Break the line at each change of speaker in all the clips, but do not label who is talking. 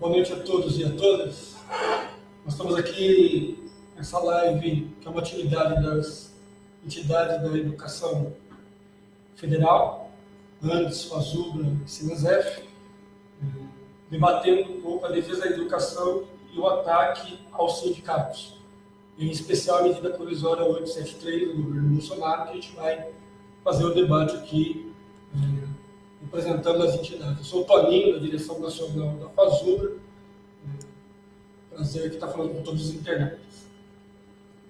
Boa noite a todos e a todas. Nós estamos aqui nessa live, que é uma atividade das entidades da educação federal, ANDES, FASUBRA e SINASEF, debatendo um pouco a defesa da educação e o ataque aos sindicatos, em especial a medida provisória 873 do governo Bolsonaro, que a gente vai fazer o debate aqui, representando as entidades. Eu sou o Toninho, da direção nacional da FASUBRA. Prazer que está falando com todos os internautas.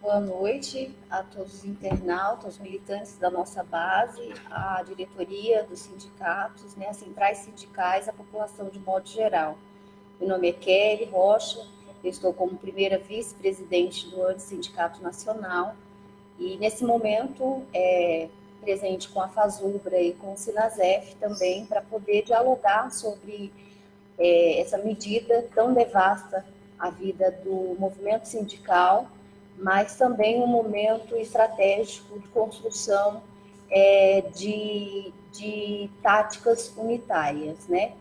Boa noite a todos os internautas, os militantes da nossa base, a diretoria dos sindicatos, as centrais sindicais, a população de modo geral. Meu nome é Kelly Rocha, eu estou como primeira vice-presidente do ANDES Sindicato Nacional e, nesse momento, presente com a FASUBRA e com o SINASEF também, para poder dialogar sobre essa medida tão devasta à vida do movimento sindical, mas também um momento estratégico de construção de táticas unitárias, né?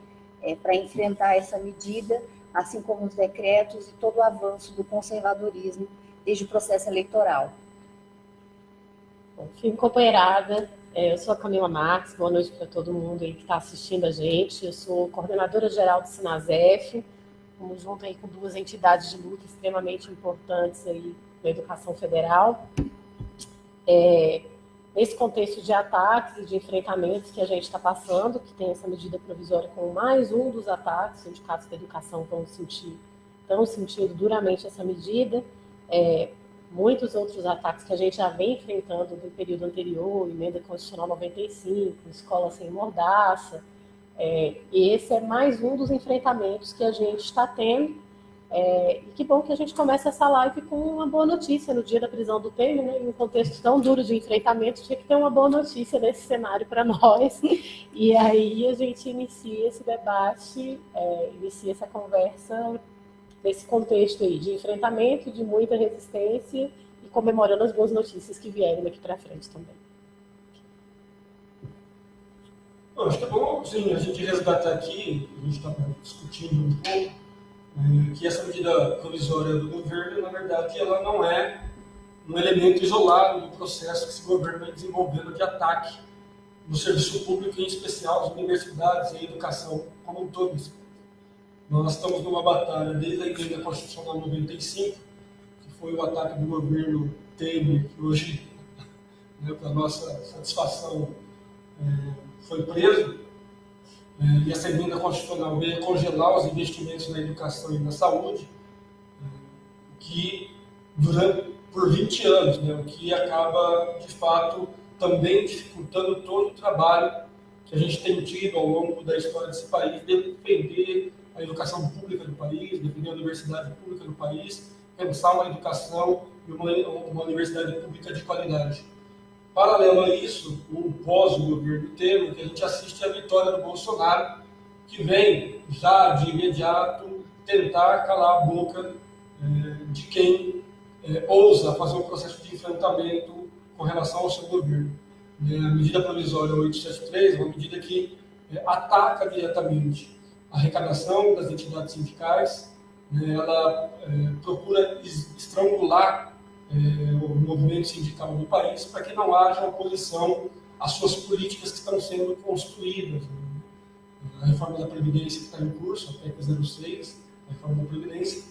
Para enfrentar essa medida, assim como os decretos e todo o avanço do conservadorismo desde o processo eleitoral.
Enfim, companheirada, eu sou a Camila Marques, boa noite para todo mundo aí que está assistindo a gente. Eu sou coordenadora geral do SINASEF, estamos junto aí com duas entidades de luta extremamente importantes aí na educação federal. Nesse contexto de ataques e de enfrentamentos que a gente está passando, que tem essa medida provisória como mais um dos ataques, os sindicatos da educação estão sentindo duramente essa medida, muitos outros ataques que a gente já vem enfrentando no período anterior, emenda constitucional 95, escola sem mordaça, e esse é mais um dos enfrentamentos que a gente está tendo, e que bom que a gente começa essa live com uma boa notícia no dia da prisão do Temer, né? Em um contexto tão duro de enfrentamento, tinha que ter uma boa notícia nesse cenário para nós, e aí a gente inicia esse debate, inicia essa conversa nesse contexto aí de enfrentamento, de muita resistência e comemorando as boas notícias que vierem daqui para frente também.
Bom, acho que é bom, sim, a gente resgatar aqui, a gente está discutindo um pouco, que essa medida provisória do governo, na verdade, ela não é um elemento isolado do processo que esse governo vem desenvolvendo de ataque no serviço público, em especial as universidades e a educação como um todo. Nós estamos numa batalha desde a emenda constitucional 95, que foi o ataque do governo Temer, que hoje, para nossa satisfação, foi preso. E essa emenda constitucional veio congelar os investimentos na educação e na saúde, que por 20 anos, o que acaba, de fato, também dificultando todo o trabalho que a gente tem tido ao longo da história desse país, de defender a educação pública do país, defender a universidade pública do país, pensar uma educação e uma universidade pública de qualidade. Paralelo a isso, o pós-governo Temer, que a gente assiste a vitória do Bolsonaro, que vem já de imediato tentar calar a boca de quem ousa fazer um processo de enfrentamento com relação ao seu governo. A medida provisória 873 é uma medida que ataca diretamente a arrecadação das entidades sindicais, ela procura estrangular o movimento sindical do país para que não haja oposição às suas políticas que estão sendo construídas. A reforma da Previdência que está em curso, a PEC 06, a reforma da Previdência,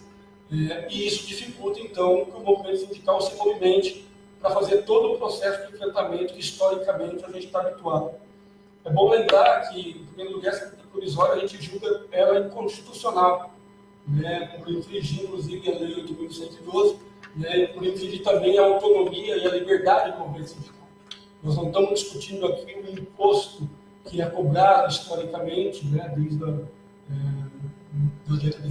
e isso dificulta, então, que o movimento sindical se movimente para fazer todo o processo de enfrentamento que, historicamente, a gente está habituado. É bom lembrar que, em primeiro lugar, essa medida provisória, a gente julga ela inconstitucional, por infringir, inclusive, a Lei 8.112, por infringir também a autonomia e a liberdade do movimento sindical. Nós não estamos discutindo aqui o imposto que é cobrado historicamente, desde a década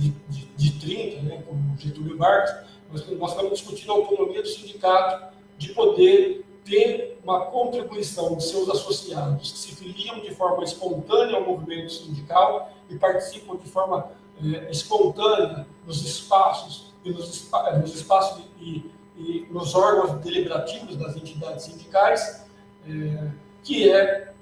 de 30, como Getúlio Vargas, nós estamos discutindo a autonomia do sindicato de poder ter uma contribuição de seus associados que se filiam de forma espontânea ao movimento sindical e participam de forma espontânea nos espaços e nos órgãos deliberativos das entidades sindicais, que é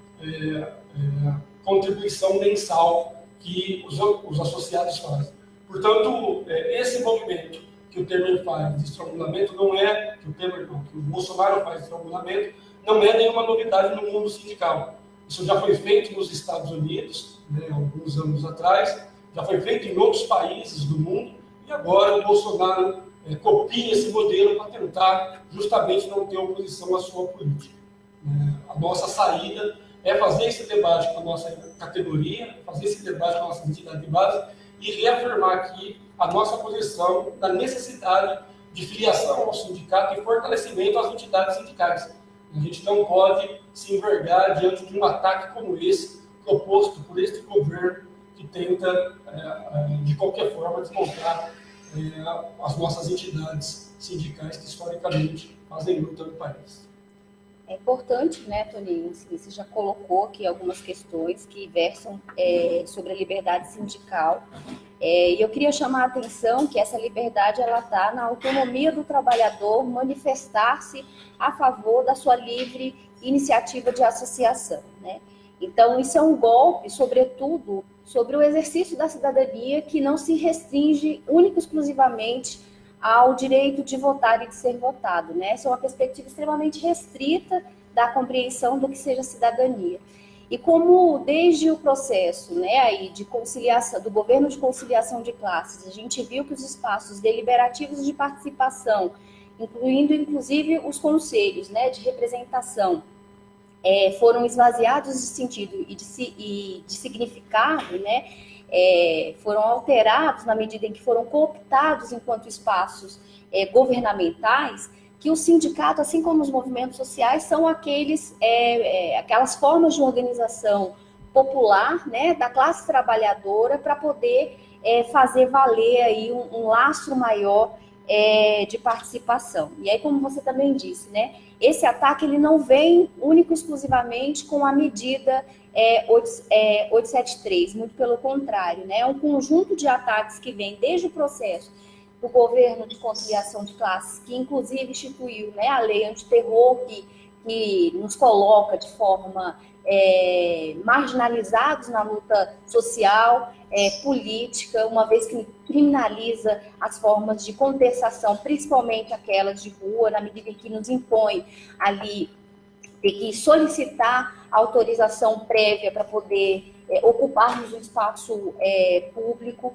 a contribuição mensal que os associados fazem. Portanto, esse movimento que o Temer faz de estrangulamento não é, que o Temer não, que o Bolsonaro faz de estrangulamento, não é nenhuma novidade no mundo sindical. Isso já foi feito nos Estados Unidos, né, alguns anos atrás, já foi feito em outros países do mundo, e agora o Bolsonaro copia esse modelo para tentar justamente não ter oposição à sua política. A nossa saída é fazer esse debate com a nossa categoria, fazer esse debate com a nossa entidade de base e reafirmar aqui a nossa posição da necessidade de filiação ao sindicato e fortalecimento às entidades sindicais. A gente não pode se envergar diante de um ataque como esse, proposto por este governo que tenta, de qualquer forma, desmontar as nossas entidades sindicais que, historicamente, fazem luta no país.
É importante, né, Toninho? Você já colocou aqui algumas questões que versam sobre a liberdade sindical. E eu queria chamar a atenção que essa liberdade ela está na autonomia do trabalhador manifestar-se a favor da sua livre iniciativa de associação, né? Então, isso é um golpe, sobretudo, sobre o exercício da cidadania que não se restringe única e exclusivamente ao direito de votar e de ser votado, né? Essa é uma perspectiva extremamente restrita da compreensão do que seja cidadania. E como desde o processo, né, aí de conciliação, do governo de conciliação de classes, a gente viu que os espaços deliberativos de participação, incluindo inclusive os conselhos, né, de representação, foram esvaziados de sentido e de significado, né, foram alterados na medida em que foram cooptados enquanto espaços governamentais, que o sindicato, assim como os movimentos sociais, são aquelas formas de organização popular, né, da classe trabalhadora para poder fazer valer aí um lastro maior de participação. E aí, como você também disse, né, esse ataque ele não vem único e exclusivamente com a medida 873, muito pelo contrário, né, é um conjunto de ataques que vem desde o processo do governo de conciliação de classes, que inclusive instituiu, né, a lei antiterror, que nos coloca de forma marginalizados na luta social, política, uma vez que criminaliza as formas de contestação, principalmente aquelas de rua, na medida em que nos impõe ali ter que solicitar autorização prévia para poder ocuparmos um espaço público.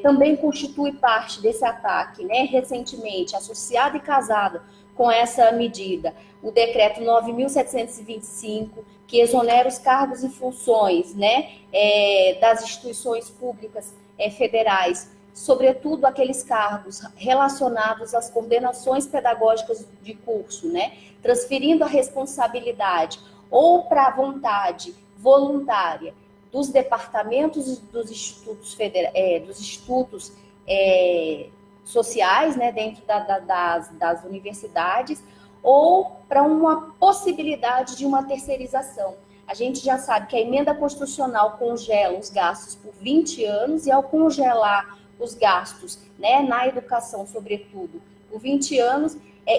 Também constitui parte desse ataque, né, recentemente, associado e casado com essa medida, o decreto 9.725, que exonera os cargos e funções, né, das instituições públicas federais, sobretudo aqueles cargos relacionados às coordenações pedagógicas de curso, né, transferindo a responsabilidade ou para a vontade voluntária dos departamentos dos institutos, sociais, né, dentro das universidades, ou para uma possibilidade de uma terceirização. A gente já sabe que a emenda constitucional congela os gastos por 20 anos, e ao congelar os gastos, né, na educação, sobretudo, por 20 anos,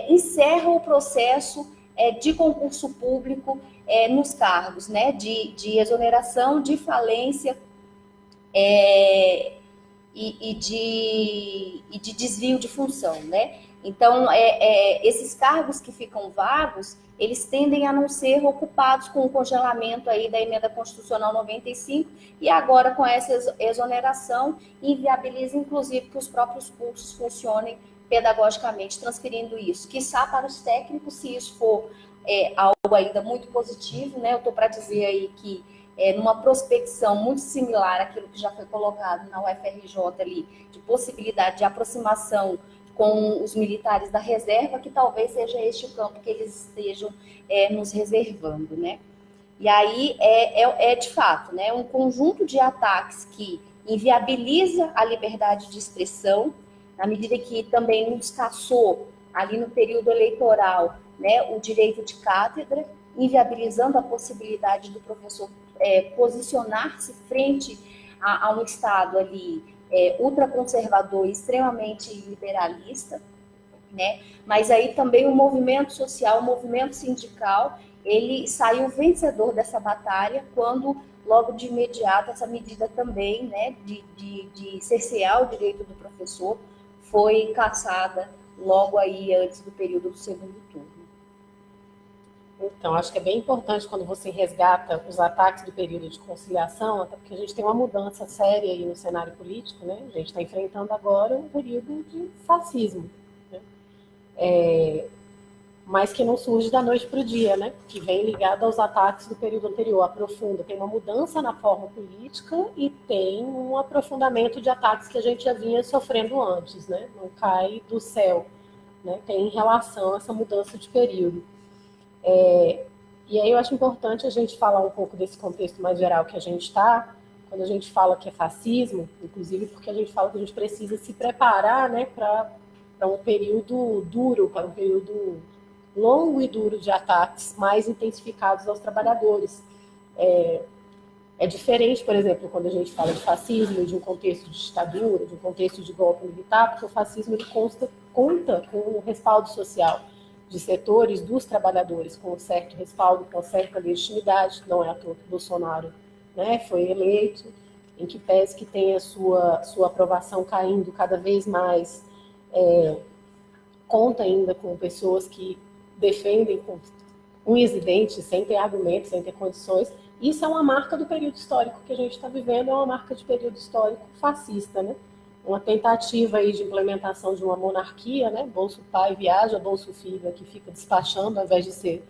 encerra o processo de concurso público nos cargos, né, de exoneração, de falência e de desvio de função, né? Então, esses cargos que ficam vagos, eles tendem a não ser ocupados com o congelamento aí da emenda constitucional 95, e agora com essa exoneração inviabiliza, inclusive, que os próprios cursos funcionem pedagogicamente, transferindo isso, quiçá para os técnicos, se isso for algo ainda muito positivo, né? Eu estou para dizer aí que numa prospecção muito similar àquilo que já foi colocado na UFRJ ali, de possibilidade de aproximação com os militares da reserva, que talvez seja este o campo que eles estejam nos reservando, né? E aí de fato, né, um conjunto de ataques que inviabiliza a liberdade de expressão, na medida que também nos caçou ali no período eleitoral, né, o direito de cátedra, inviabilizando a possibilidade do professor posicionar-se frente a um Estado ali ultraconservador e extremamente liberalista, né? Mas aí também o movimento social, o movimento sindical, ele saiu vencedor dessa batalha quando logo de imediato, essa medida também, né, de cercear o direito do professor, foi cassada logo aí antes do período do segundo turno.
Então, acho que é bem importante quando você resgata os ataques do período de conciliação, até porque a gente tem uma mudança séria aí no cenário político, né? A gente está enfrentando agora um período de fascismo, né? Mas que não surge da noite para o dia, né? Que vem ligado aos ataques do período anterior, aprofunda. Tem uma mudança na forma política e tem um aprofundamento de ataques que a gente já vinha sofrendo antes, né? Não cai do céu, né? Tem relação a essa mudança de período. E aí eu acho importante a gente falar um pouco desse contexto mais geral que a gente está, quando a gente fala que é fascismo, inclusive porque a gente fala que a gente precisa se preparar, né, para um período duro, para um período longo e duro de ataques mais intensificados aos trabalhadores. É diferente, por exemplo, quando a gente fala de fascismo, de um contexto de ditadura, de um contexto de golpe militar, porque o fascismo ele conta com o respaldo social de setores dos trabalhadores, com um certo respaldo, com uma certa legitimidade. Não é à toa que Bolsonaro, né, foi eleito, em que pese que tem a sua aprovação caindo cada vez mais, conta ainda com pessoas que defendem com unhas e dentes, sem ter argumentos, sem ter condições. Isso é uma marca do período histórico que a gente está vivendo, é uma marca de período histórico fascista, né? Uma tentativa aí de implementação de uma monarquia, né? Bolso pai viaja, Bolso filho aqui fica despachando, ao invés de ser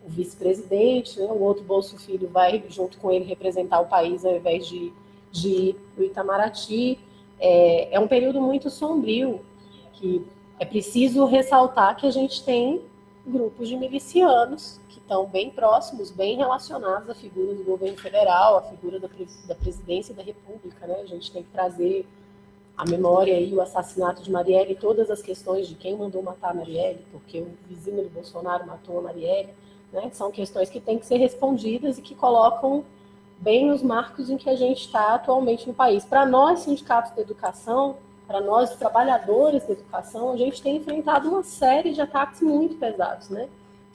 o vice-presidente, né? O outro Bolso filho vai junto com ele representar o país, ao invés de ir para o Itamaraty. É um período muito sombrio, que é preciso ressaltar que a gente tem grupos de milicianos que estão bem próximos, bem relacionados à figura do governo federal, à figura da presidência da República, né? A gente tem que trazer a memória e o assassinato de Marielle e todas as questões de quem mandou matar a Marielle, porque o vizinho do Bolsonaro matou a Marielle, né? São questões que têm que ser respondidas e que colocam bem os marcos em que a gente está atualmente no país. Para nós, sindicatos da educação, para nós, trabalhadores da educação, a gente tem enfrentado uma série de ataques muito pesados, né?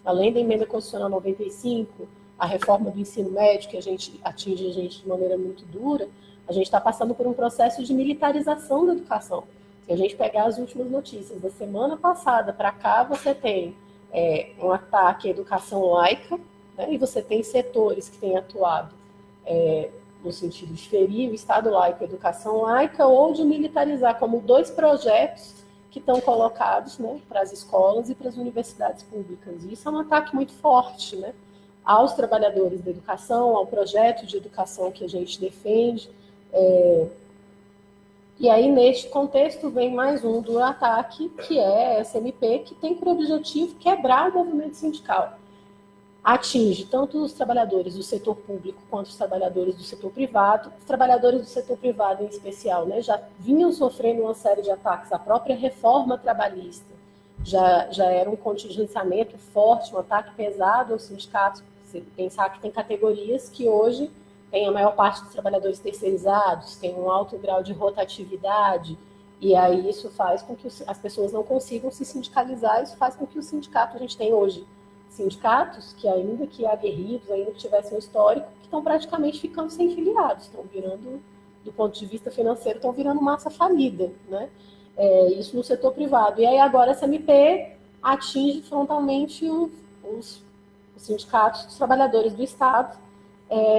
Além da emenda constitucional 95, a reforma do ensino médio, que atinge a gente de maneira muito dura, a gente está passando por um processo de militarização da educação. Se a gente pegar as últimas notícias da semana passada para cá, você tem um ataque à educação laica, né? E você tem setores que têm atuado no sentido de ferir o Estado laico e a educação laica, ou de militarizar, como 2 projetos que estão colocados, né, para as escolas e para as universidades públicas. E isso é um ataque muito forte, né, aos trabalhadores da educação, ao projeto de educação que a gente defende. E aí, neste contexto, vem mais um do ataque, que é a SMP, que tem por objetivo quebrar o movimento sindical. Atinge tanto os trabalhadores do setor público quanto os trabalhadores do setor privado. Os trabalhadores do setor privado, em especial, né, já vinham sofrendo uma série de ataques. A própria reforma trabalhista já era um contingenciamento forte, um ataque pesado aos sindicatos. Você pensar que tem categorias que hoje tem a maior parte dos trabalhadores terceirizados, tem um alto grau de rotatividade, e aí isso faz com que as pessoas não consigam se sindicalizar, isso faz com que o sindicato, a gente tem hoje sindicatos que, ainda que aguerridos, ainda que tivessem um histórico, que estão praticamente ficando sem filiados, estão virando, do ponto de vista financeiro, estão virando massa falida, né? Isso no setor privado. E aí agora essa MP atinge frontalmente os sindicatos dos trabalhadores do Estado,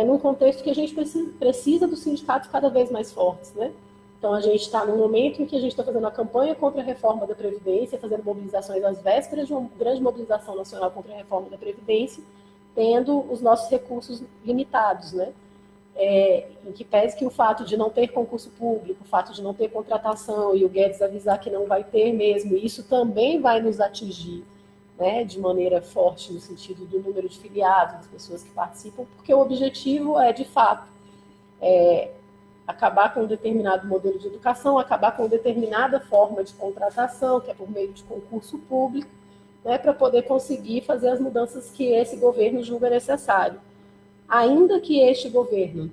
num contexto que a gente precisa dos sindicatos cada vez mais fortes, né? Então, a gente está num momento em que a gente está fazendo a campanha contra a reforma da Previdência, fazendo mobilizações às vésperas de uma grande mobilização nacional contra a reforma da Previdência, tendo os nossos recursos limitados, né? Em que pese que o fato de não ter concurso público, o fato de não ter contratação, e o Guedes avisar que não vai ter mesmo, isso também vai nos atingir, né, de maneira forte no sentido do número de filiados, das pessoas que participam, porque o objetivo é, de fato, acabar com um determinado modelo de educação, acabar com determinada forma de contratação, que é por meio de concurso público, né, para poder conseguir fazer as mudanças que esse governo julga necessário. Ainda que este governo,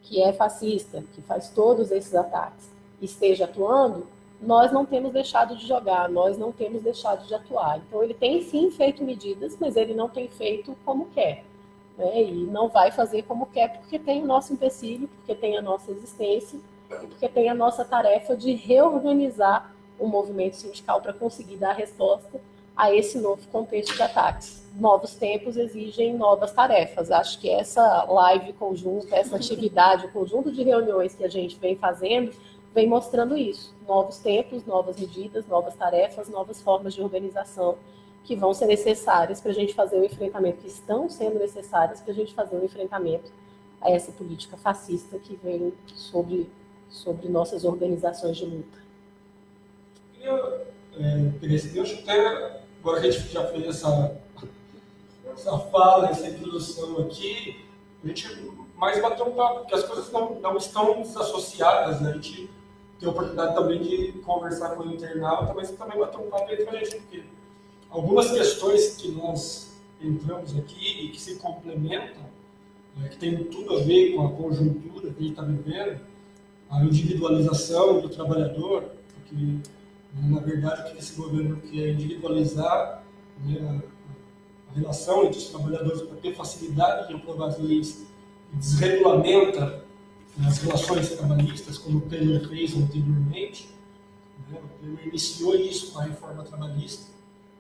que é fascista, que faz todos esses ataques, esteja atuando, nós não temos deixado de jogar, nós não temos deixado de atuar. Então, ele tem sim feito medidas, mas ele não tem feito como quer. né? E não vai fazer como quer, porque tem o nosso empecilho, porque tem a nossa existência, e porque tem a nossa tarefa de reorganizar o movimento sindical para conseguir dar resposta a esse novo contexto de ataques. Novos tempos exigem novas tarefas. Acho que essa live conjunta, essa atividade, o conjunto de reuniões que a gente vem fazendo, vem mostrando isso. Novos tempos, novas medidas, novas tarefas, novas formas de organização que vão ser necessárias para a gente fazer o enfrentamento, que estão sendo necessárias para a gente fazer o enfrentamento a essa política fascista que vem sobre nossas organizações de luta.
Eu acho que até agora a gente já fez essa fala, essa introdução aqui, a gente mais bateu um papo, porque as coisas não estão desassociadas, né? A gente tem a oportunidade também de conversar com o internauta, mas também bater um papo entre a gente, porque algumas questões que nós entramos aqui e que se complementam, que tem tudo a ver com a conjuntura que a gente está vivendo, a individualização do trabalhador, porque, na verdade, o que esse governo quer é individualizar, né, a relação entre os trabalhadores para ter facilidade de aprovar as leis e desregulamenta as relações trabalhistas, como o Temer fez anteriormente. Né? O Temer iniciou isso com a reforma trabalhista,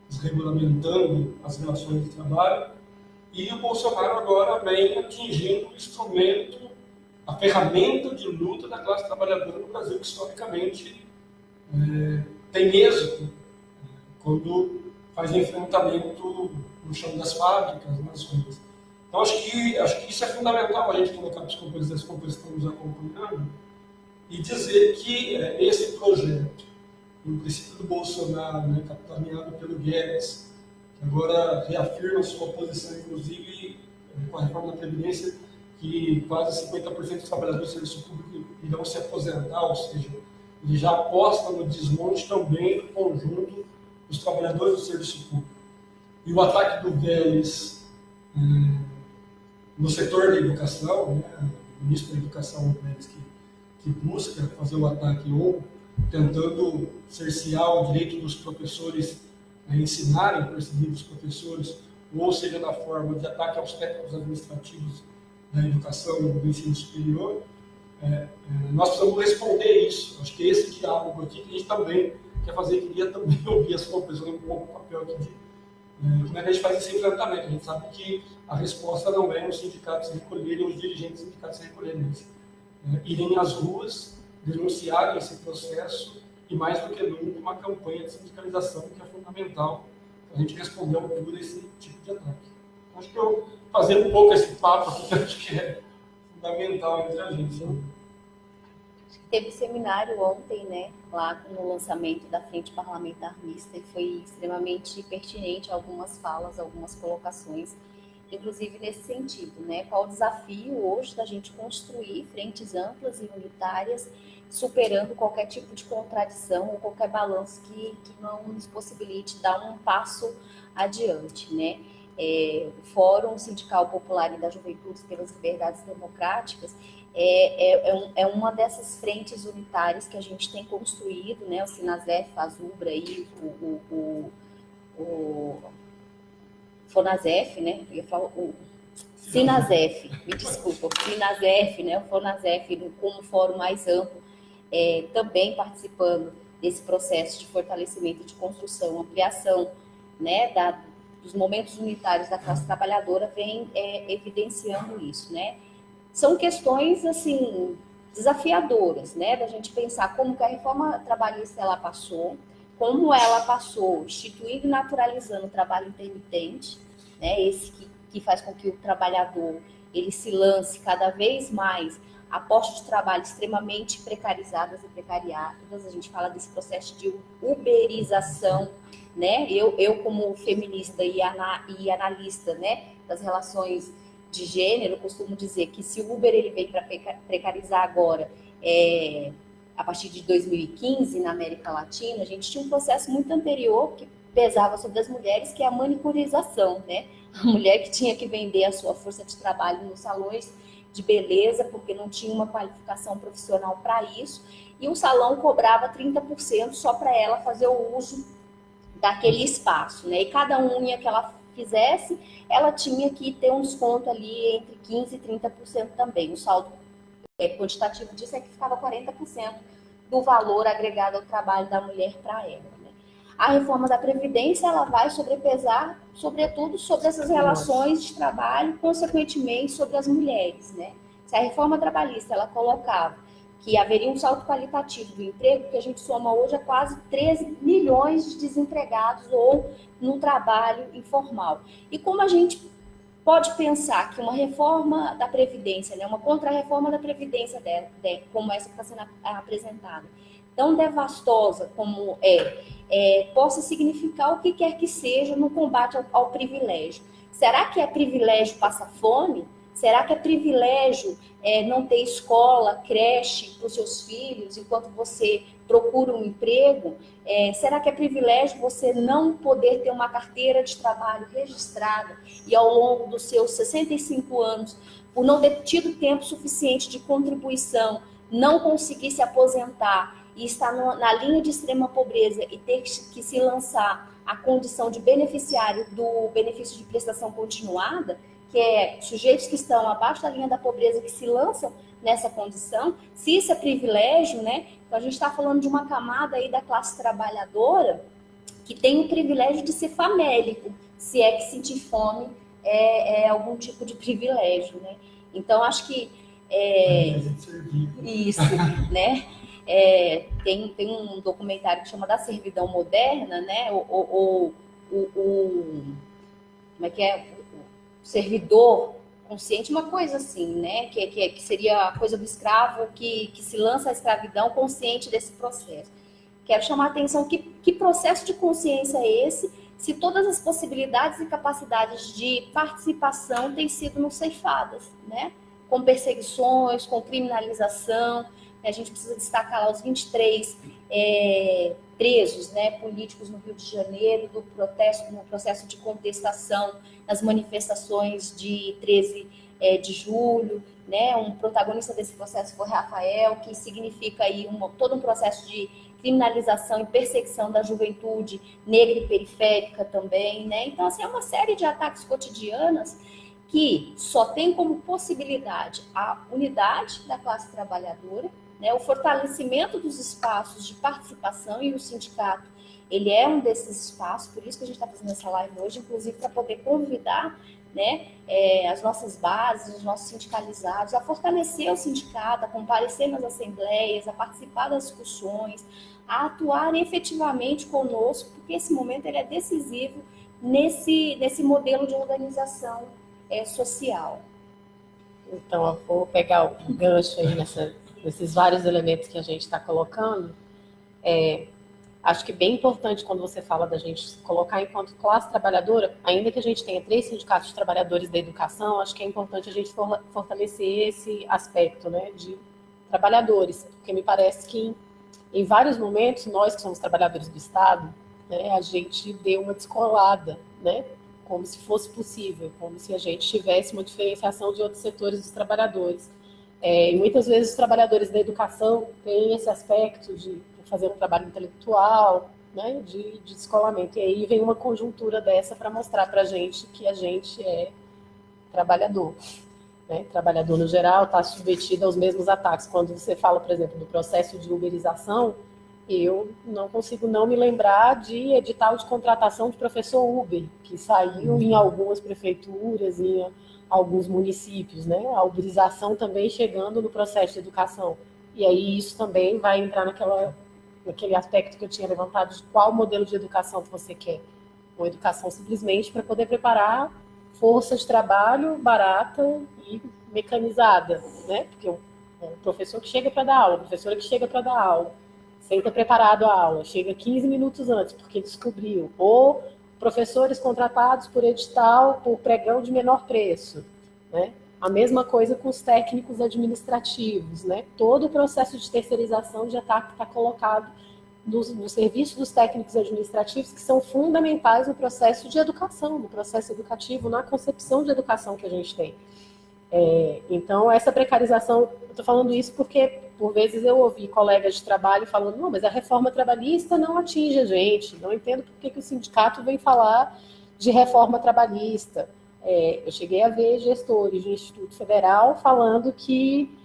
desregulamentando as relações de trabalho, e o Bolsonaro agora vem atingindo o instrumento, a ferramenta de luta da classe trabalhadora no Brasil, que historicamente tem êxito quando faz enfrentamento no chão das fábricas, nas ruas. Então, acho que isso é fundamental a gente colocar para os companheiros e as companheiras que estão nos acompanhando e dizer que esse projeto, o princípio do Bolsonaro, né, capitaneado pelo Guedes, que agora reafirma sua posição, inclusive, com a reforma da Previdência, que quase 50% dos trabalhadores do serviço público irão se aposentar, ou seja, ele já aposta no desmonte também do conjunto dos trabalhadores do serviço público. E o ataque do Vélez no setor da educação, né, o ministro da Educação, o Vélez, que busca fazer o ataque ou tentando cercear o direito dos professores a ensinarem, perseguir os professores, ou seja, na forma de ataque aos técnicos administrativos da educação e do ensino superior, nós precisamos responder isso. Acho que esse diálogo aqui que a gente também quer fazer, queria também ouvir as pessoas um pouco o papel aqui de como é que a gente faz esse enfrentamento. A gente sabe que a resposta não é os sindicatos se recolherem, os dirigentes dos sindicatos se recolherem, mas irem às ruas, denunciarem esse processo e, mais do que nunca, uma campanha de sindicalização que é fundamental para a gente responder ao altura esse tipo de ataque. Então, acho que eu fazer um pouco esse papo aqui, que eu acho que é fundamental entre a gente. Né?
Teve seminário ontem, né, lá no lançamento da Frente Parlamentar Mista, e foi extremamente pertinente algumas falas, algumas colocações, inclusive nesse sentido, né, qual o desafio hoje da gente construir frentes amplas e unitárias, superando qualquer tipo de contradição ou qualquer balanço que não nos possibilite dar um passo adiante, né. O Fórum Sindical Popular e da Juventude pelas Liberdades Democráticas é uma dessas frentes unitárias que a gente tem construído, né? O Sinasef, a Zubra e o Fonasef, né? Eu ia falar o Sinasef, me desculpa, o Sinasef, né? O Fonasef, como fórum mais amplo, também participando desse processo de fortalecimento, de construção, ampliação, né? Dos momentos unitários da classe trabalhadora, vem evidenciando isso, né? São questões, assim, desafiadoras, né? Da gente pensar como que a reforma trabalhista ela passou, como ela passou instituindo e naturalizando o trabalho intermitente, né? Esse que faz com que o trabalhador ele se lance cada vez mais a postos de trabalho extremamente precarizadas e precariadas. A gente fala desse processo de uberização, né? Eu como feminista e analista, né, das relações de gênero, costumo dizer que se o Uber ele veio para precarizar agora, a partir de 2015, na América Latina, a gente tinha um processo muito anterior que pesava sobre as mulheres, que é a manicurização, né? A mulher que tinha que vender a sua força de trabalho nos salões de beleza, porque não tinha uma qualificação profissional para isso, e o salão cobrava 30% só para ela fazer o uso daquele espaço, né? E cada unha que ela quisesse, ela tinha que ter um desconto ali entre 15% e 30% também. O saldo quantitativo disso é que ficava 40% do valor agregado ao trabalho da mulher para ela. Né? A reforma da Previdência, ela vai sobrepesar, sobretudo, sobre essas relações de trabalho, consequentemente, sobre as mulheres. Né? Se a reforma trabalhista, ela colocava que haveria um salto qualitativo do emprego, que a gente soma hoje a quase 13 milhões de desempregados ou no trabalho informal. E como a gente pode pensar que uma reforma da Previdência, né, uma contra-reforma da Previdência como essa que está sendo apresentada, tão devastosa como possa significar o que quer que seja no combate ao privilégio. Será que é privilégio passar fome? Será que é privilégio não ter escola, creche para os seus filhos enquanto você procura um emprego? Será que é privilégio você não poder ter uma carteira de trabalho registrada e ao longo dos seus 65 anos, por não ter tido tempo suficiente de contribuição, não conseguir se aposentar e estar na linha de extrema pobreza e ter que se lançar a condição de beneficiário do benefício de prestação continuada, que é sujeitos que estão abaixo da linha da pobreza que se lançam nessa condição? Se isso é privilégio, né? Então a gente está falando de uma camada aí da classe trabalhadora que tem o privilégio de ser famélico, se é que sentir fome é algum tipo de privilégio, né? Então acho que isso, né? Tem um documentário que chama Da Servidão Moderna, né? Como é que é? Servidor consciente, uma coisa assim, né? Que seria a coisa do escravo que se lança à escravidão consciente desse processo. Quero chamar a atenção que processo de consciência é esse, se todas as possibilidades e capacidades de participação têm sido não ceifadas, né? Com perseguições, com criminalização. A gente precisa destacar lá os 23 presos, né, políticos no Rio de Janeiro, no processo de contestação, nas manifestações de 13 de julho. Né, um protagonista desse processo foi Rafael, que significa aí todo um processo de criminalização e perseguição da juventude negra e periférica também. Né? Então, assim, é uma série de ataques cotidianos que só tem como possibilidade a unidade da classe trabalhadora, né, o fortalecimento dos espaços de participação, e o sindicato, ele é um desses espaços, por isso que a gente está fazendo essa live hoje, inclusive para poder convidar, né, as nossas bases, os nossos sindicalizados, a fortalecer o sindicato, a comparecer nas assembleias, a participar das discussões, a atuarem efetivamente conosco, porque esse momento ele é decisivo nesse modelo de organização social.
Então, eu vou pegar o gancho aí nesses vários elementos que a gente está colocando. Acho que é bem importante quando você fala da gente colocar enquanto classe trabalhadora, ainda que a gente tenha 3 sindicatos de trabalhadores da educação, acho que é importante a gente fortalecer esse aspecto, né, de trabalhadores, porque me parece que em vários momentos, nós que somos trabalhadores do Estado, né, a gente deu uma descolada, né, como se fosse possível, como se a gente tivesse uma diferenciação de outros setores dos trabalhadores. E muitas vezes os trabalhadores da educação têm esse aspecto de fazer um trabalho intelectual, né, de descolamento. E aí vem uma conjuntura dessa para mostrar para a gente que a gente é trabalhador. Né? Trabalhador, no geral, está submetido aos mesmos ataques. Quando você fala, por exemplo, do processo de uberização, eu não consigo não me lembrar de edital de contratação de professor Uber, que saiu em algumas prefeituras, em alguns municípios, né? A uberização também chegando no processo de educação. E aí isso também vai entrar naquele aspecto que eu tinha levantado de qual modelo de educação que você quer. Uma educação simplesmente para poder preparar força de trabalho barata e mecanizada, né? Porque o professor que chega para dar aula, a professora que chega para dar aula, sem ter preparado a aula, chega 15 minutos antes, porque descobriu, ou professores contratados por edital, por pregão de menor preço, né? A mesma coisa com os técnicos administrativos, né? Todo o processo de terceirização já está colocado no serviço dos técnicos administrativos, que são fundamentais no processo de educação, no processo educativo, na concepção de educação que a gente tem. Então, essa precarização, eu estou falando isso porque, por vezes, eu ouvi colegas de trabalho falando, não, mas a reforma trabalhista não atinge a gente, não entendo por que o sindicato vem falar de reforma trabalhista. Eu cheguei a ver gestores do Instituto Federal falando que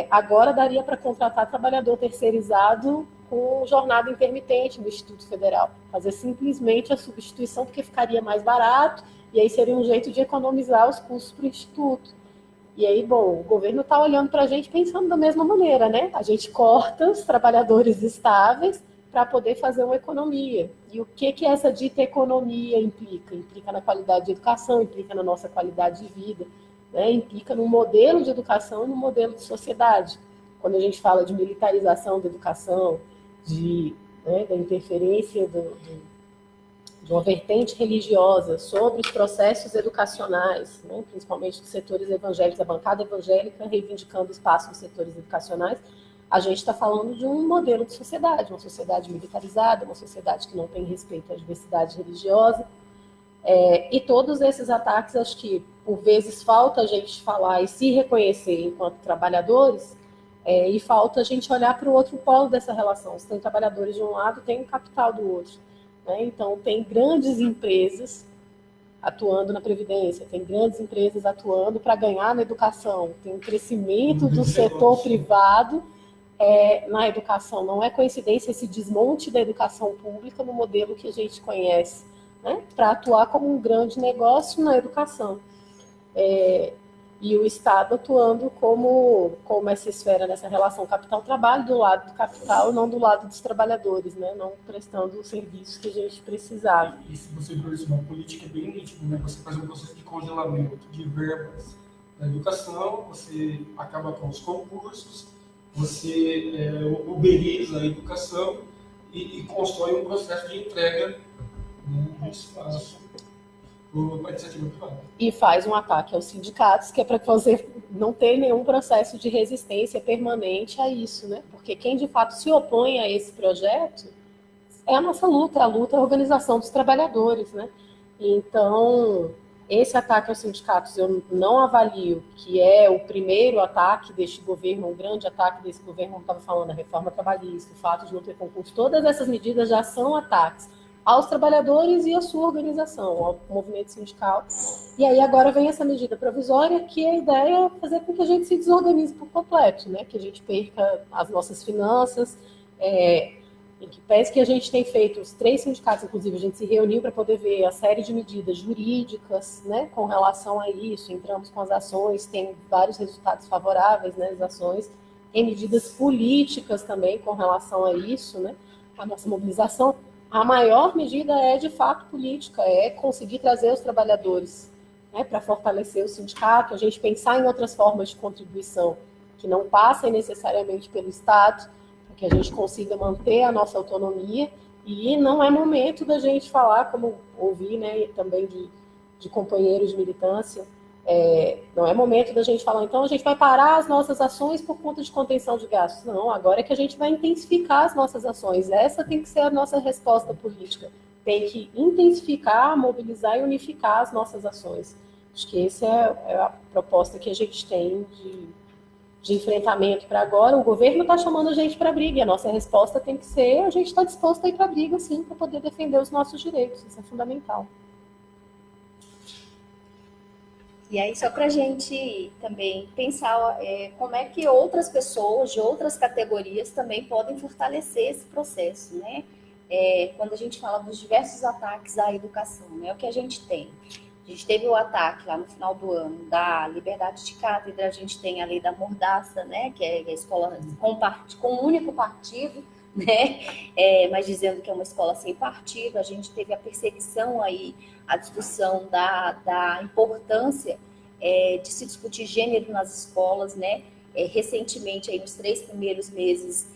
agora daria para contratar trabalhador terceirizado com jornada intermitente no Instituto Federal, fazer simplesmente a substituição porque ficaria mais barato e aí seria um jeito de economizar os custos para o Instituto. E aí, bom, o governo está olhando para a gente pensando da mesma maneira, né? A gente corta os trabalhadores estáveis para poder fazer uma economia. E o que essa dita economia implica? Implica na qualidade de educação, implica na nossa qualidade de vida, né? Implica no modelo de educação e no modelo de sociedade. Quando a gente fala de militarização da educação, da interferência de uma vertente religiosa sobre os processos educacionais, né, principalmente dos setores evangélicos, a bancada evangélica reivindicando o espaço dos setores educacionais, a gente está falando de um modelo de sociedade, uma sociedade militarizada, uma sociedade que não tem respeito à diversidade religiosa, e todos esses ataques, acho que por vezes falta a gente falar e se reconhecer enquanto trabalhadores, e falta a gente olhar para o outro polo dessa relação. Se tem trabalhadores de um lado, tem o capital do outro. Né? Então, tem grandes empresas atuando na Previdência, tem grandes empresas atuando para ganhar na educação, tem um crescimento do setor privado na educação. Não é coincidência esse desmonte da educação pública no modelo que a gente conhece, né? Para atuar como um grande negócio na educação. E o Estado atuando como essa esfera, nessa relação capital-trabalho, do lado do capital, não do lado dos trabalhadores, né? Não prestando o serviço que a gente precisava.
E se você for isso, uma política bem nítida, né? Você faz um processo de congelamento de verbas na educação, você acaba com os concursos, você uberiza a educação e constrói um processo de entrega, né, do espaço para a iniciativa privada.
E faz um ataque aos sindicatos, que é para você não ter nenhum processo de resistência permanente a isso, né? Porque quem de fato se opõe a esse projeto é a nossa luta, a luta, a organização dos trabalhadores, né? Então, esse ataque aos sindicatos eu não avalio que é o primeiro ataque deste governo, um grande ataque desse governo, como estava falando, a reforma trabalhista, o fato de não ter concurso, todas essas medidas já são ataques aos trabalhadores e à sua organização, ao movimento sindical. E aí agora vem essa medida provisória, que a ideia é fazer com que a gente se desorganize por completo, né? Que a gente perca as nossas finanças, em que pese que a gente tem feito, os 3 sindicatos, inclusive, a gente se reuniu para poder ver a série de medidas jurídicas, né, com relação a isso, entramos com as ações, tem vários resultados favoráveis, né, as ações, tem medidas políticas também com relação a isso, né, a nossa mobilização. A maior medida é, de fato, política, é conseguir trazer os trabalhadores, né, para fortalecer o sindicato, a gente pensar em outras formas de contribuição que não passem necessariamente pelo Estado, para que a gente consiga manter a nossa autonomia, e não é momento da gente falar, como ouvi, né, também de companheiros de militância, não é momento da gente falar, então a gente vai parar as nossas ações por conta de contenção de gastos. Não, agora é que a gente vai intensificar as nossas ações. Essa tem que ser a nossa resposta política. Tem que intensificar, mobilizar e unificar as nossas ações. Acho que essa é a proposta que a gente tem de enfrentamento para agora. O governo está chamando a gente para a briga, e a nossa resposta tem que ser, a gente está disposto a ir para a briga, sim, para poder defender os nossos direitos. Isso é fundamental.
E aí, só para a gente também pensar como é que outras pessoas de outras categorias também podem fortalecer esse processo, né? Quando a gente fala dos diversos ataques à educação, né? O que a gente tem? A gente teve o ataque lá no final do ano da liberdade de cátedra, a gente tem a lei da mordaça, né? Que é a escola com um único partido, né? Mas dizendo que é uma escola sem partido. A gente teve a perseguição aí, a discussão da importância de se discutir gênero nas escolas, né? Recentemente, aí, nos 3 primeiros meses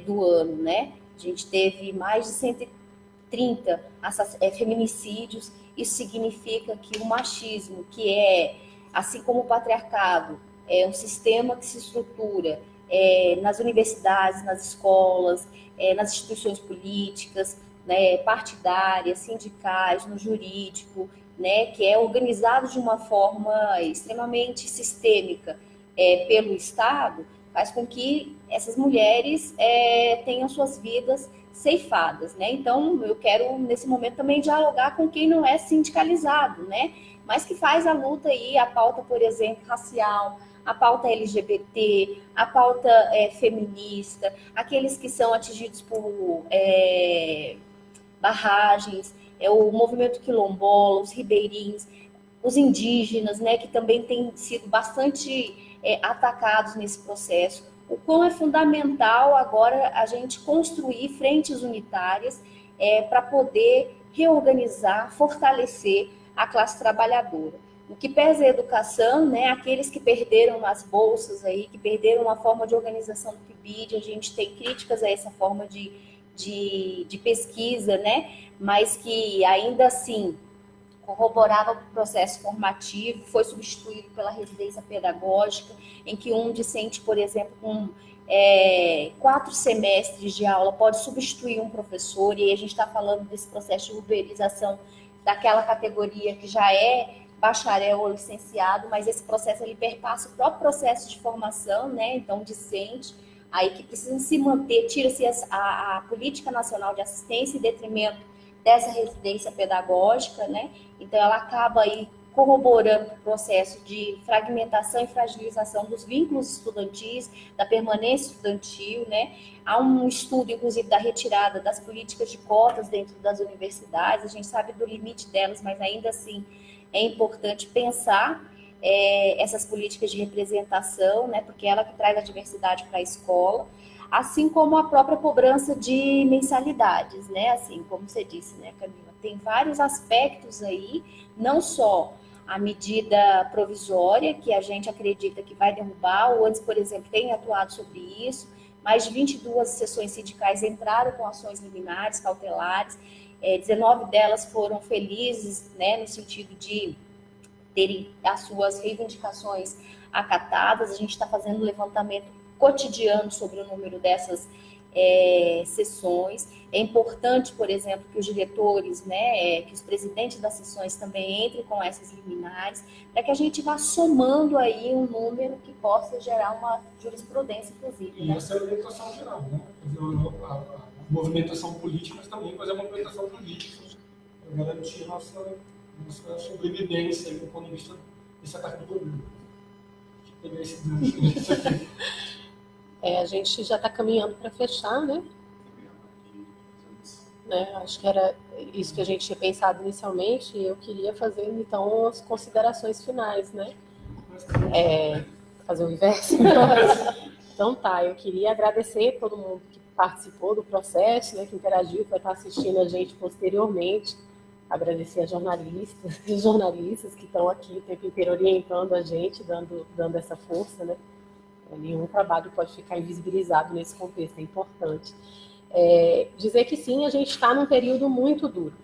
do ano, né? A gente teve mais de 130 feminicídios. Isso significa que o machismo, que é, assim como o patriarcado, é um sistema que se estrutura nas universidades, nas escolas, nas instituições políticas, né, partidárias, sindicais, no jurídico, né, que é organizado de uma forma extremamente sistêmica pelo Estado, faz com que essas mulheres tenham suas vidas ceifadas, né? Então, eu quero, nesse momento, também dialogar com quem não é sindicalizado, né? Mas que faz a luta aí, a pauta, por exemplo, racial, a pauta LGBT, a pauta feminista, aqueles que são atingidos por barragens, o movimento quilombola, os ribeirinhos, os indígenas, né, que também têm sido bastante atacados nesse processo. O quão é fundamental agora a gente construir frentes unitárias para poder reorganizar, fortalecer a classe trabalhadora. O que pesa a educação, né, aqueles que perderam as bolsas aí, que perderam a forma de organização do PIBID, a gente tem críticas a essa forma de pesquisa, né, mas que ainda assim corroborava o processo formativo, foi substituído pela residência pedagógica, em que um discente, por exemplo, com 4 semestres de aula pode substituir um professor, e aí a gente está falando desse processo de uberização daquela categoria que já é bacharel ou licenciado, mas esse processo ele perpassa o próprio processo de formação, né? Então, discente, aí que precisa se manter, tira-se a política nacional de assistência em detrimento dessa residência pedagógica, né? Então, ela acaba aí corroborando o processo de fragmentação e fragilização dos vínculos estudantis, da permanência estudantil, né? Há um estudo, inclusive, da retirada das políticas de cotas dentro das universidades, a gente sabe do limite delas, mas ainda assim é importante pensar essas políticas de representação, né? Porque é ela que traz a diversidade para a escola, assim como a própria cobrança de mensalidades, né? Assim, como você disse, né, Camila? Tem vários aspectos aí, não só a medida provisória, que a gente acredita que vai derrubar, o ANDES, por exemplo, tem atuado sobre isso, mais de 22 seções sindicais entraram com ações liminares, cautelares, 19 delas foram felizes, né, no sentido de terem as suas reivindicações acatadas. A gente está fazendo um levantamento cotidiano sobre o número dessas sessões. É importante, por exemplo, que os diretores, né, que os presidentes das sessões também entrem com essas liminares, para que a gente vá somando aí um número que possa gerar uma jurisprudência, inclusive.
E essa é a orientação geral, né? A movimentação política, mas também fazer uma movimentação política para garantir a nossa sobrevivência do ponto de vista desse ataque do governo. Pegar esse gancho nisso aqui.
A gente já está caminhando para fechar, né? Acho que era isso que a gente tinha pensado inicialmente, e eu queria fazer, então, as considerações finais, né? Fazer o inverso. Então tá, eu queria agradecer a todo mundo que participou do processo, né, que interagiu, que vai estar assistindo a gente posteriormente. Agradecer a jornalistas e jornalistas que estão aqui o tempo inteiro orientando a gente, dando essa força, né? Nenhum trabalho pode ficar invisibilizado nesse contexto, é importante. Dizer que sim, a gente está num período muito duro.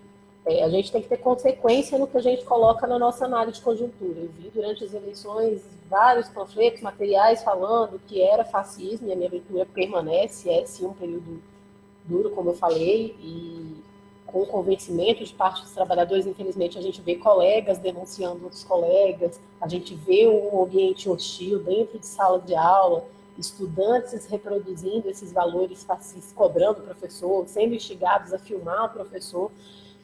A gente tem que ter consequência no que a gente coloca na nossa análise de conjuntura. Eu vi durante as eleições vários panfletos, materiais falando que era fascismo, e a minha leitura permanece, é sim um período duro, como eu falei, e com o convencimento de parte dos trabalhadores, infelizmente, a gente vê colegas denunciando outros colegas, a gente vê um ambiente hostil dentro de sala de aula, estudantes reproduzindo esses valores fascistas, cobrando o professor, sendo instigados a filmar o professor.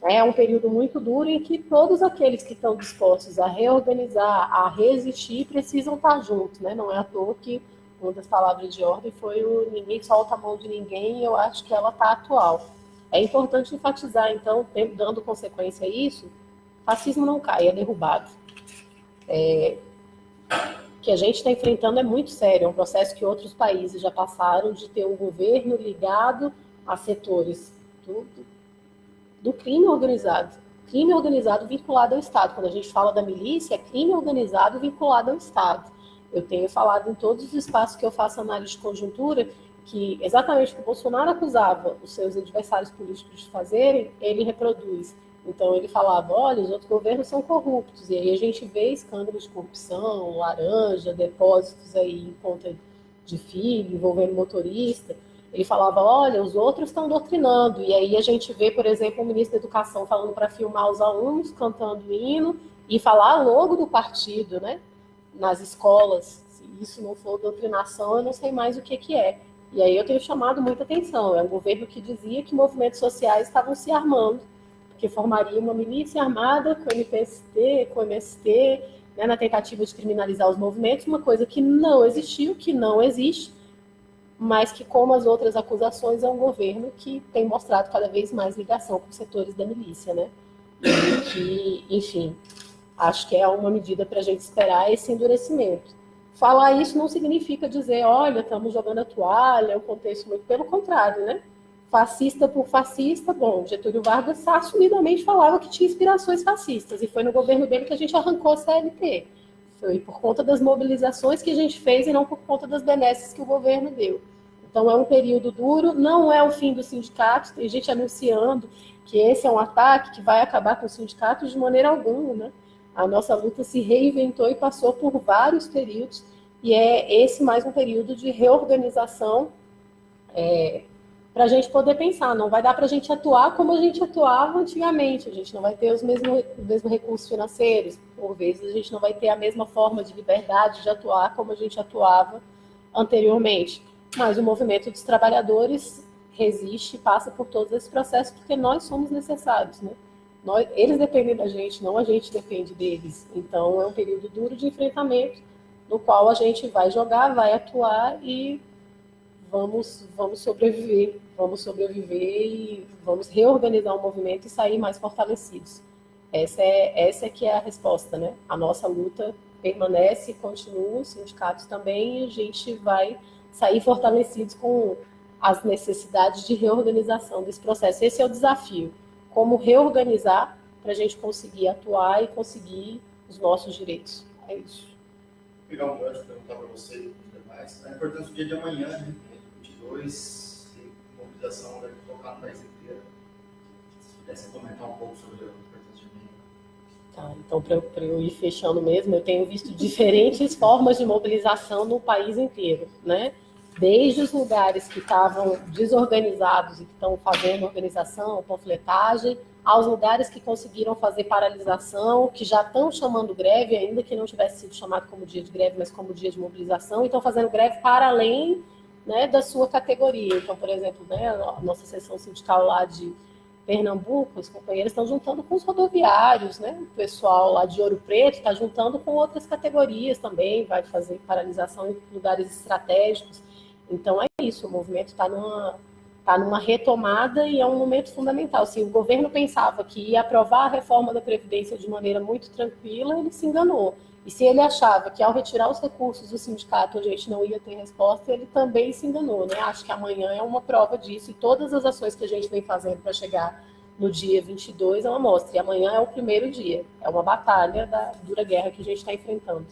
É um período muito duro em que todos aqueles que estão dispostos a reorganizar, a resistir, precisam estar juntos, né? Não é à toa que uma das palavras de ordem foi o ninguém solta a mão de ninguém, e eu acho que ela está atual. É importante enfatizar, então, dando consequência a isso, fascismo não cai, é derrubado. O que a gente está enfrentando é muito sério, é um processo que outros países já passaram, de ter um governo ligado a setores do crime organizado vinculado ao Estado. Quando a gente fala da milícia, é crime organizado vinculado ao Estado. Eu tenho falado em todos os espaços que eu faço análise de conjuntura, que exatamente o que o Bolsonaro acusava os seus adversários políticos de fazerem, ele reproduz. Então ele falava, olha, os outros governos são corruptos, e aí a gente vê escândalos de corrupção, laranja, depósitos aí em conta de filho, envolvendo motorista. Ele falava, olha, os outros estão doutrinando, e aí a gente vê, por exemplo, o ministro da Educação falando para filmar os alunos cantando hino e falar logo do partido, né, nas escolas. Se isso não for doutrinação, eu não sei mais o que é. E aí eu tenho chamado muita atenção. É um governo que dizia que movimentos sociais estavam se armando, porque formaria uma milícia armada com MPST, com MST, né, na tentativa de criminalizar os movimentos, uma coisa que não existiu, que não existe, mas que, como as outras acusações, é um governo que tem mostrado cada vez mais ligação com os setores da milícia, né? E que, enfim, acho que é uma medida para a gente esperar esse endurecimento. Falar isso não significa dizer, olha, estamos jogando a toalha, o contexto muito pelo contrário, né? Fascista por fascista, bom, Getúlio Vargas assumidamente falava que tinha inspirações fascistas, e foi no governo dele que a gente arrancou a CLT. Foi por conta das mobilizações que a gente fez e não por conta das benesses que o governo deu. Então é um período duro, não é o fim dos sindicatos, tem gente anunciando que esse é um ataque que vai acabar com os sindicatos de maneira alguma, né? A nossa luta se reinventou e passou por vários períodos, e é esse mais um período de reorganização para a gente poder pensar. Não vai dar para a gente atuar como a gente atuava antigamente, a gente não vai ter os mesmos recursos financeiros, por vezes a gente não vai ter a mesma forma de liberdade de atuar como a gente atuava anteriormente. Mas o movimento dos trabalhadores resiste e passa por todos esses processos porque nós somos necessários, né? Eles dependem da gente, não a gente depende deles. Então é um período duro de enfrentamento no qual a gente vai jogar, vai atuar e vamos sobreviver e vamos reorganizar o movimento e sair mais fortalecidos. Essa é que é a resposta, né? A nossa luta permanece, continua, os sindicatos também, e a gente vai sair fortalecidos com as necessidades de reorganização desse processo. Esse é o desafio, como reorganizar para a gente conseguir atuar e conseguir os nossos direitos. É isso.
Vou pegar um gancho e perguntar para você e demais. A importância do dia de amanhã, né? 22, mobilização deve colocar no país inteiro. Se pudesse comentar um pouco sobre a importância de amanhã.
Tá, então, para eu ir fechando mesmo, eu tenho visto diferentes formas de mobilização no país inteiro, né? Desde os lugares que estavam desorganizados e que estão fazendo organização, panfletagem, aos lugares que conseguiram fazer paralisação, que já estão chamando greve, ainda que não tivesse sido chamado como dia de greve, mas como dia de mobilização, e estão fazendo greve para além, né, da sua categoria. Então, por exemplo, né, a nossa seção sindical lá de Pernambuco, os companheiros estão juntando com os rodoviários, né? O pessoal lá de Ouro Preto está juntando com outras categorias também, vai fazer paralisação em lugares estratégicos. Então é isso, o movimento está numa retomada e é um momento fundamental. Se o governo pensava que ia aprovar a reforma da Previdência de maneira muito tranquila, ele se enganou. E se ele achava que ao retirar os recursos do sindicato a gente não ia ter resposta, ele também se enganou, né? Acho que amanhã é uma prova disso, e todas as ações que a gente vem fazendo para chegar no dia 22 é uma mostra. E amanhã é o primeiro dia, é uma batalha da dura guerra que a gente está enfrentando.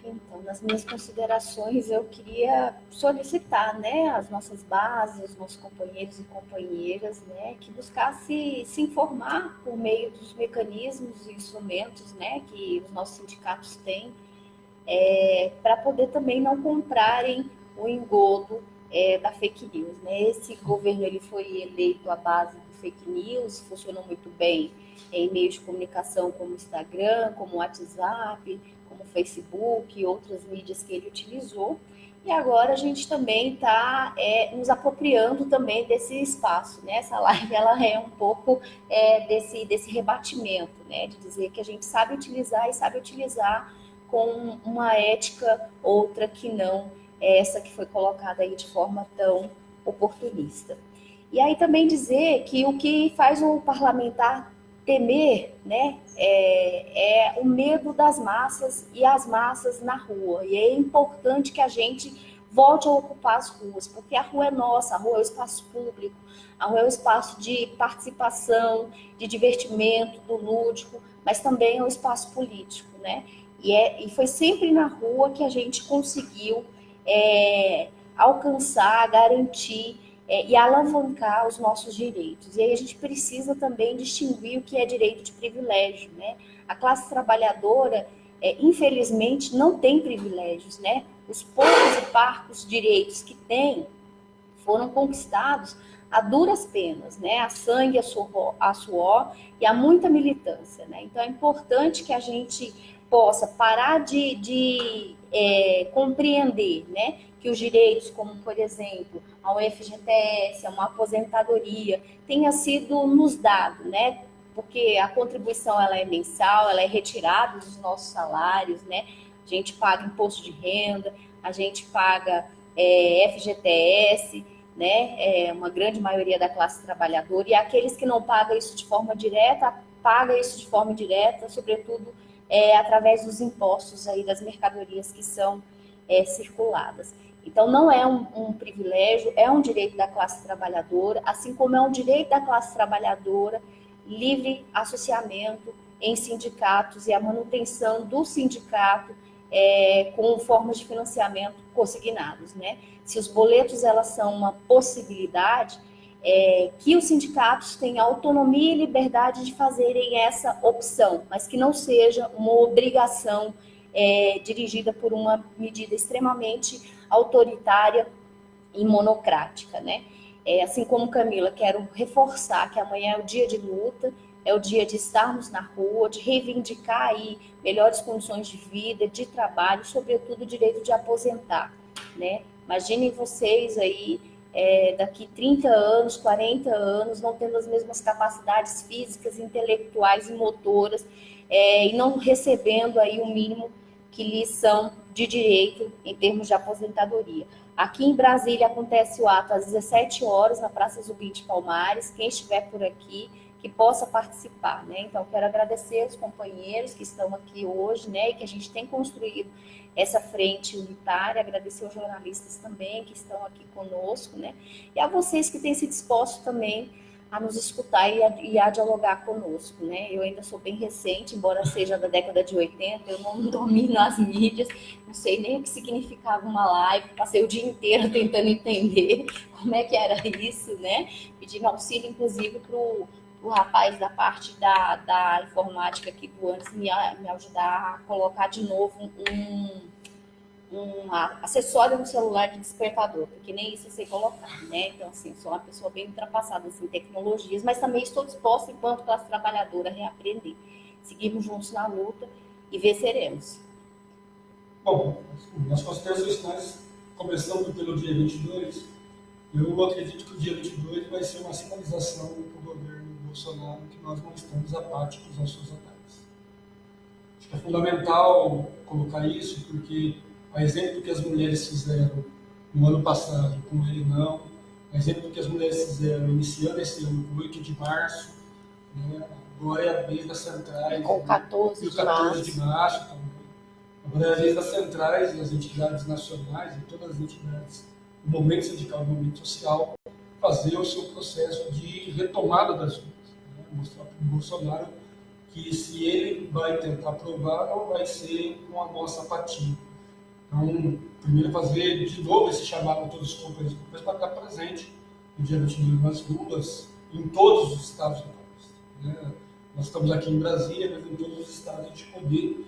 Então, nas minhas considerações, eu queria solicitar, né, as nossas bases, os nossos companheiros e companheiras, né, que buscasse se informar por meio dos mecanismos e instrumentos, né, que os nossos sindicatos têm, para poder também não comprarem o engodo da fake news, né? Esse governo ele foi eleito à base do fake news, funcionou muito bem em meios de comunicação como Instagram, como WhatsApp, como Facebook e outras mídias que ele utilizou. E agora a gente também está nos apropriando também desse espaço, né? Essa live ela é um pouco desse rebatimento, né? De dizer que a gente sabe utilizar e sabe utilizar com uma ética outra que não essa que foi colocada aí de forma tão oportunista. E aí também dizer que o que faz o parlamentar temer, né, é o medo das massas e as massas na rua. E é importante que a gente volte a ocupar as ruas, porque a rua é nossa, a rua é o espaço público, a rua é o espaço de participação, de divertimento, do lúdico, mas também é o espaço político, né? E foi sempre na rua que a gente conseguiu alcançar, garantir e alavancar os nossos direitos. E aí a gente precisa também distinguir o que é direito de privilégio, né? A classe trabalhadora, infelizmente, não tem privilégios, né? Os poucos e parcos direitos que tem foram conquistados a duras penas, né? A sangue, a suor e a muita militância, né? Então é importante que a gente possa parar de compreender, né, que os direitos, como, por exemplo, ao FGTS, a uma aposentadoria, tenha sido nos dado, né, porque a contribuição ela é mensal, ela é retirada dos nossos salários, né, a gente paga imposto de renda, a gente paga FGTS, né, uma grande maioria da classe trabalhadora, e aqueles que não pagam isso de forma direta, pagam isso de forma indireta, sobretudo através dos impostos aí das mercadorias que são circuladas. Então, não é um privilégio, é um direito da classe trabalhadora, assim como é um direito da classe trabalhadora livre associamento em sindicatos e a manutenção do sindicato com formas de financiamento consignados, né? Se os boletos elas são uma possibilidade, que os sindicatos tenham autonomia e liberdade de fazerem essa opção, mas que não seja uma obrigação dirigida por uma medida extremamente autoritária e monocrática, né? Assim como Camila, quero reforçar que amanhã é o dia de luta, é o dia de estarmos na rua, de reivindicar aí melhores condições de vida, de trabalho, sobretudo o direito de aposentar, né? Imaginem vocês aí, daqui 30 anos, 40 anos, não tendo as mesmas capacidades físicas, intelectuais e motoras, e não recebendo aí o mínimo que lhes são de direito em termos de aposentadoria. Aqui em Brasília acontece o ato às 17 horas, na Praça Zumbi de Palmares. Quem estiver por aqui, que possa participar, né? Então, quero agradecer os companheiros que estão aqui hoje, né? E que a gente tem construído essa frente unitária, agradecer aos jornalistas também que estão aqui conosco, né? E a vocês que têm se disposto também a nos escutar e a dialogar conosco, né? Eu ainda sou bem recente, embora seja da década de 80, eu não domino as mídias, não sei nem o que significava uma live, passei o dia inteiro tentando entender como é que era isso, né? Pedindo auxílio, inclusive, para o rapaz da parte da informática aqui do antes me ajudar a colocar de novo um acessório no celular de despertador, porque nem isso eu sei colocar, né? Então, assim, sou uma pessoa bem ultrapassada assim, em tecnologias, mas também estou disposta, enquanto classe trabalhadora, a reaprender. Seguimos juntos na luta e venceremos.
Bom, nas considerações finais, começando pelo dia 22, eu acredito que o dia 22 vai ser uma sinalização para o governo Bolsonaro que nós não estamos apáticos aos seus ataques. Acho que é fundamental colocar isso, porque a exemplo que as mulheres fizeram no ano passado com ele não, a exemplo que as mulheres fizeram iniciando esse ano com 8 de março, né? Agora é a vez das centrais.
Com 14
e o 14 de março também. Agora é a vez das centrais e as entidades nacionais e todas as entidades do movimento sindical, do movimento social, fazer o seu processo de retomada das ruas. Né? Mostrar para o Bolsonaro que se ele vai tentar aprovar, não vai ser com a nossa apatia. Então, primeiro fazer de novo esse chamado a todos os companheiros para estar presente no dia 22 nas ruas, em todos os estados do país. Né? Nós estamos aqui em Brasília, mas em todos os estados a gente poder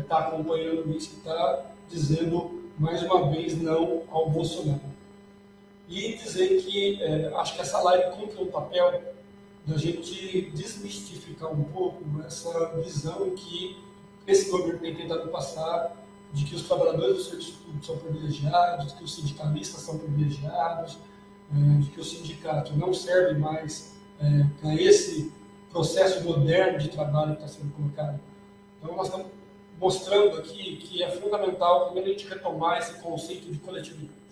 estar acompanhando isso e estar dizendo mais uma vez não ao Bolsonaro. E dizer que acho que essa live cumpre um papel da gente desmistificar um pouco essa visão que esse governo tem tentado passar de que os trabalhadores do serviço público são privilegiados, de que os sindicalistas são privilegiados, de que o sindicato não serve mais para esse processo moderno de trabalho que está sendo colocado. Então, nós estamos mostrando aqui que é fundamental, primeiro, a gente retomar esse conceito de coletividade.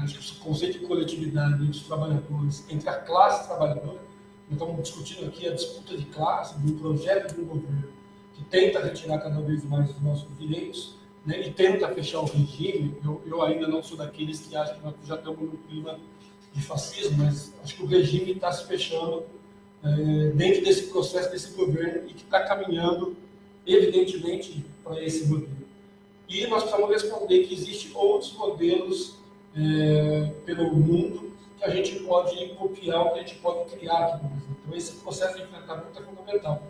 Acho que esse conceito de coletividade entre os trabalhadores, entre a classe trabalhadora, nós estamos discutindo aqui a disputa de classe, de um projeto de um governo que tenta retirar cada vez mais os nossos direitos, né, e tenta fechar o regime. Eu ainda não sou daqueles que acham que nós já estamos num clima de fascismo, mas acho que o regime está se fechando dentro desse processo, desse governo, e que está caminhando, evidentemente, para esse modelo. E nós precisamos responder que existem outros modelos pelo mundo que a gente pode copiar, que a gente pode criar aqui no Brasil. Então, esse processo de enfrentamento é fundamental.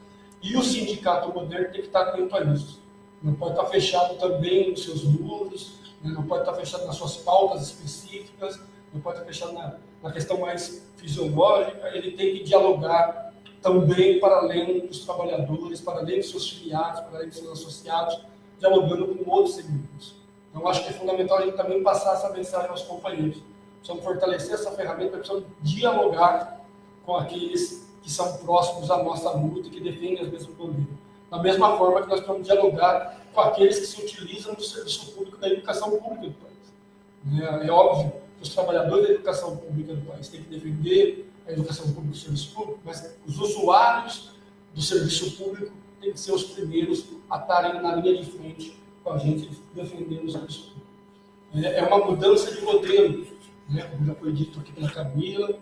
E o sindicato moderno tem que estar atento a isso. Não pode estar fechado também nos seus números, né? Não pode estar fechado nas suas pautas específicas, não pode estar fechado na questão mais fisiológica. Ele tem que dialogar também para além dos trabalhadores, para além dos seus filiados, para além dos seus associados, dialogando com outros segmentos. Então, acho que é fundamental a gente também passar essa mensagem aos companheiros. Precisamos fortalecer essa ferramenta, precisamos dialogar com aqueles que são próximos à nossa luta e que defendem as mesmas bandeiras. Da mesma forma que nós precisamos dialogar com aqueles que se utilizam do serviço público da educação pública do país. É óbvio que os trabalhadores da educação pública do país têm que defender a educação pública do serviço público, mas os usuários do serviço público têm que ser os primeiros a estarem na linha de frente com a gente defendendo o serviço público. É uma mudança de modelo, né, como já foi dito aqui pela Camila,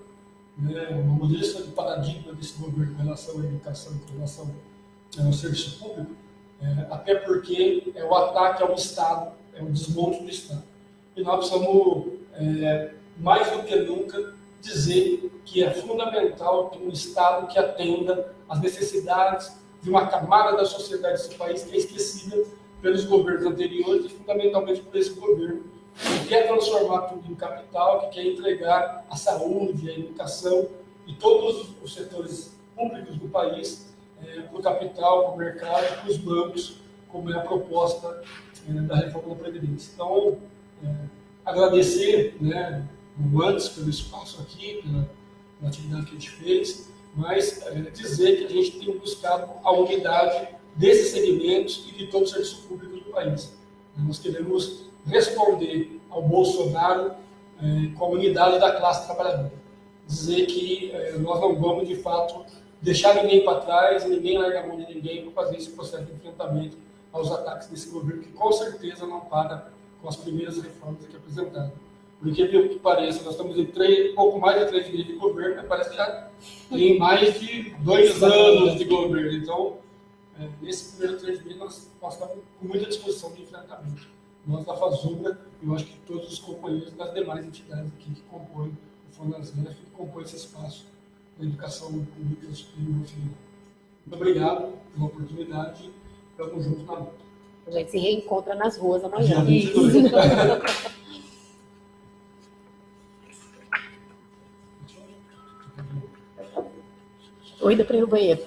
né, uma mudança de paradigma desse governo com relação à educação, com relação ao serviço público, até porque é o ataque ao Estado, é o desmonte do Estado. E nós precisamos, mais do que nunca, dizer que é fundamental ter um Estado que atenda às necessidades de uma camada da sociedade desse país que é esquecida pelos governos anteriores e fundamentalmente por esse governo, que quer transformar tudo em capital, que quer entregar a saúde, a educação e todos os setores públicos do país para o capital, para o mercado, para os bancos, como é a proposta da reforma da Previdência. Então, agradecer, né, antes pelo espaço aqui, pela atividade que a gente fez, mas dizer que a gente tem buscado a unidade desses segmentos e de todo o serviço público do país. Nós queremos responder ao Bolsonaro com a unidade da classe trabalhadora. Dizer que nós não vamos, de fato, deixar ninguém para trás, ninguém largar a mão de ninguém para fazer esse processo de enfrentamento aos ataques desse governo, que com certeza não para com as primeiras reformas aqui apresentadas. Porque, pelo que pareça, nós estamos em pouco mais de 3 meses de governo, mas parece que já tem mais de 2 anos de governo. Então, nesse primeiro 3 meses, nós estamos com muita disposição de enfrentamento. Nós da Fazenda, eu acho que todos os companheiros das demais entidades aqui que compõem o FONASEF, que compõem esse espaço da educação pública superior. Muito obrigado pela oportunidade. Estamos juntos na luta.
A gente se reencontra nas ruas amanhã.
Dia 22.
Oi, dá para ir no banheiro.